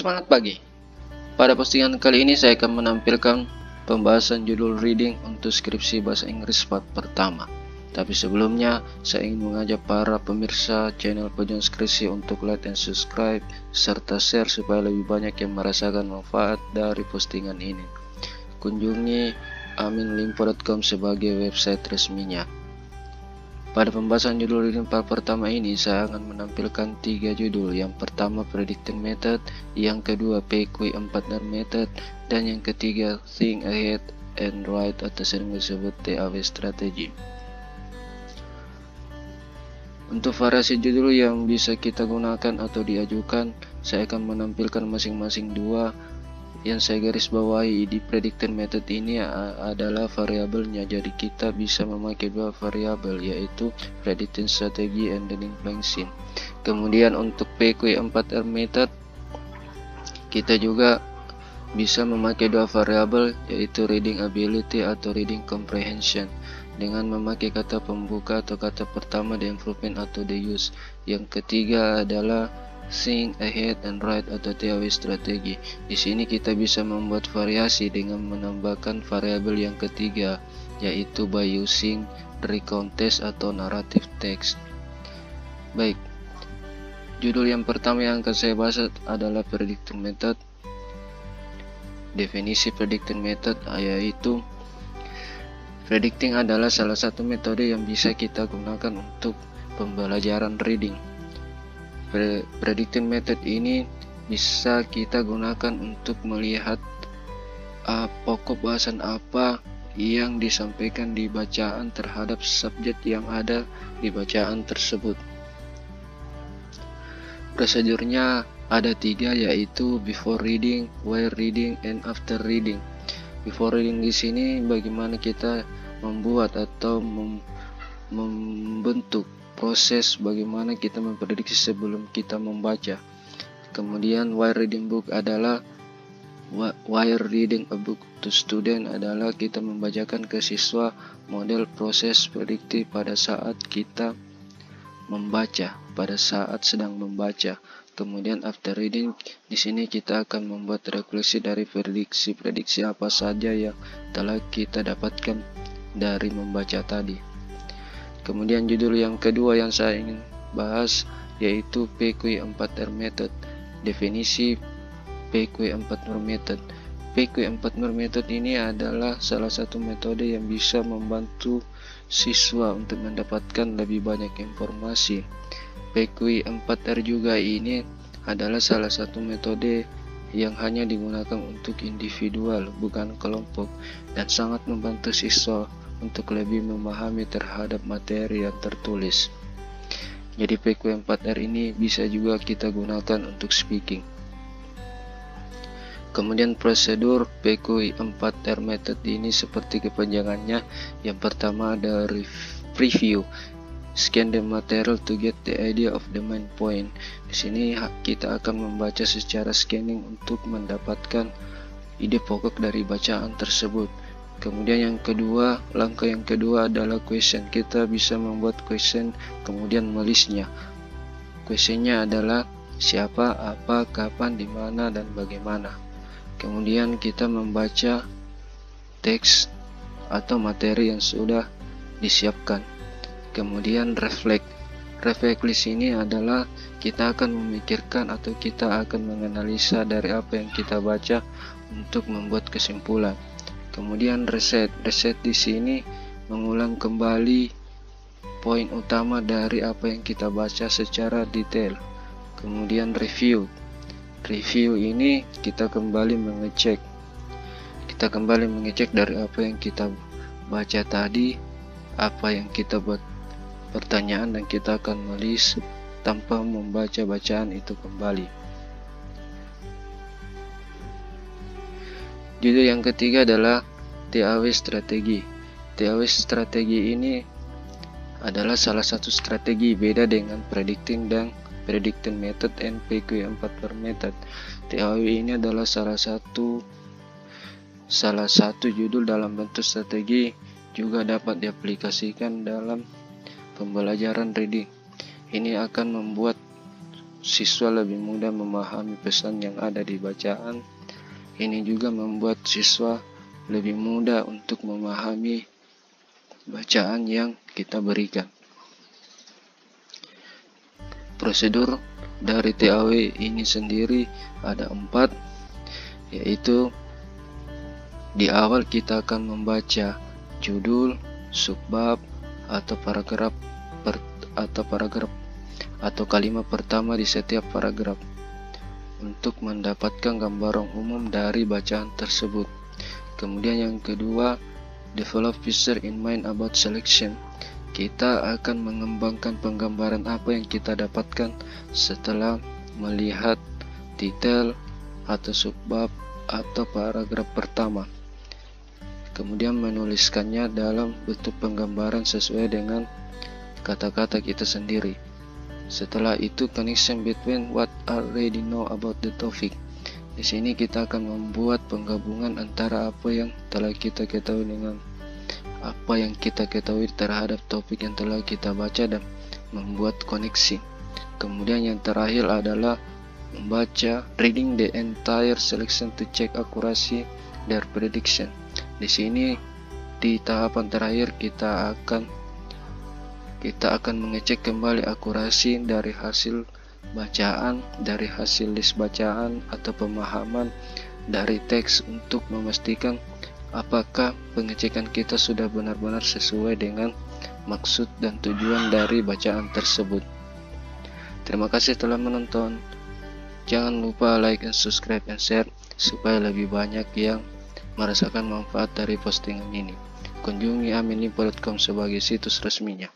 Semangat pagi. Pada postingan kali ini saya akan menampilkan pembahasan judul reading untuk skripsi bahasa Inggris part pertama. Tapi sebelumnya, saya ingin mengajak para pemirsa channel Pejuang Skripsi untuk like dan subscribe serta share supaya lebih banyak yang merasakan manfaat dari postingan ini. Kunjungi aminlimpo.com sebagai website resminya. Pada pembahasan judul reading part pertama ini, saya akan menampilkan 3 judul. Yang pertama, Predicting Method, yang kedua, PQ Partner Method, dan yang ketiga, Think Ahead and Write atau sering disebut TAW Strategy. Untuk variasi judul yang bisa kita gunakan atau diajukan, saya akan menampilkan masing-masing dua. Yang saya garis bawahi di predicted method ini adalah variabelnya, jadi kita bisa memakai dua variabel, yaitu predicting strategy and learning function. Kemudian untuk PQ4R method, kita juga bisa memakai dua variabel, yaitu reading ability atau reading comprehension, dengan memakai kata pembuka atau kata pertama the improvement atau the use. Yang ketiga adalah Think Ahead and Write atau TAW strategi. Di sini kita bisa membuat variasi dengan menambahkan variabel yang ketiga, yaitu by using recount text atau narrative text. Baik, judul yang pertama yang akan saya bahas adalah predicting method. Definisi predicting method yaitu predicting adalah salah satu metode yang bisa kita gunakan untuk pembelajaran reading. Predicting method ini bisa kita gunakan untuk melihat pokok bahasan apa yang disampaikan di bacaan terhadap subjek yang ada di bacaan tersebut. Prosedurnya ada 3, yaitu before reading, while reading, and after reading. Before reading di sini bagaimana kita membuat atau membentuk proses bagaimana kita memprediksi sebelum kita membaca. Kemudian while reading book adalah while reading a book to student adalah kita membacakan ke siswa model proses prediksi pada saat kita membaca, pada saat sedang membaca. Kemudian after reading di sini kita akan membuat refleksi dari prediksi apa saja yang telah kita dapatkan dari membaca tadi. Kemudian judul yang kedua yang saya ingin bahas yaitu PQ4R method. Definisi PQ4R method. PQ4R method ini adalah salah satu metode yang bisa membantu siswa untuk mendapatkan lebih banyak informasi. PQ4R juga ini adalah salah satu metode yang hanya digunakan untuk individual, bukan kelompok, dan sangat membantu siswa untuk lebih memahami terhadap materi yang tertulis. Jadi PQ4R ini bisa juga kita gunakan untuk speaking. Kemudian prosedur PQ4R method ini seperti kepanjangannya. Yang pertama ada preview. Scan the material to get the idea of the main point. Di sini kita akan membaca secara scanning untuk mendapatkan ide pokok dari bacaan tersebut. Kemudian yang kedua, langkah yang kedua adalah question. Kita bisa membuat question kemudian menulisnya. Questionnya adalah siapa, apa, kapan, di mana, dan bagaimana. Kemudian kita membaca teks atau materi yang sudah disiapkan. Kemudian reflect. Reflect di sini adalah kita akan memikirkan atau kita akan menganalisa dari apa yang kita baca untuk membuat kesimpulan. Kemudian reset di sini mengulang kembali poin utama dari apa yang kita baca secara detail. Kemudian review ini kita kembali mengecek dari apa yang kita baca tadi, apa yang kita buat pertanyaan, dan kita akan menulis tanpa membaca bacaan itu kembali. Judul yang ketiga adalah TAW strategi. TAW strategi ini adalah salah satu strategi beda dengan predicting dan predicting method and PQ4R method. TAW ini adalah salah satu judul dalam bentuk strategi, juga dapat diaplikasikan dalam pembelajaran reading. Ini akan membuat siswa lebih mudah memahami pesan yang ada di bacaan. Ini juga membuat siswa lebih mudah untuk memahami bacaan yang kita berikan. Prosedur dari TAW ini sendiri ada 4, yaitu di awal kita akan membaca judul, subbab, atau paragraf atau kalimat pertama di setiap paragraf untuk mendapatkan gambaran umum dari bacaan tersebut. Kemudian yang kedua, develop picture in mind about selection. Kita akan mengembangkan penggambaran apa yang kita dapatkan setelah melihat titel atau subbab atau paragraf pertama. Kemudian menuliskannya dalam bentuk penggambaran sesuai dengan kata-kata kita sendiri. Setelah itu, connection between what already know about the topic. Di sini kita akan membuat penggabungan antara apa yang telah kita ketahui dengan apa yang kita ketahui terhadap topik yang telah kita baca dan membuat koneksi. Kemudian yang terakhir adalah membaca, reading the entire selection to check accuracy their prediction. Di sini di tahapan terakhir kita akan mengecek kembali akurasi dari hasil bacaan, dari hasil list bacaan atau pemahaman dari teks untuk memastikan apakah pengecekan kita sudah benar-benar sesuai dengan maksud dan tujuan dari bacaan tersebut. Terima kasih telah menonton. Jangan lupa like and subscribe and share supaya lebih banyak yang merasakan manfaat dari postingan ini. Kunjungi amininfo.com sebagai situs resminya.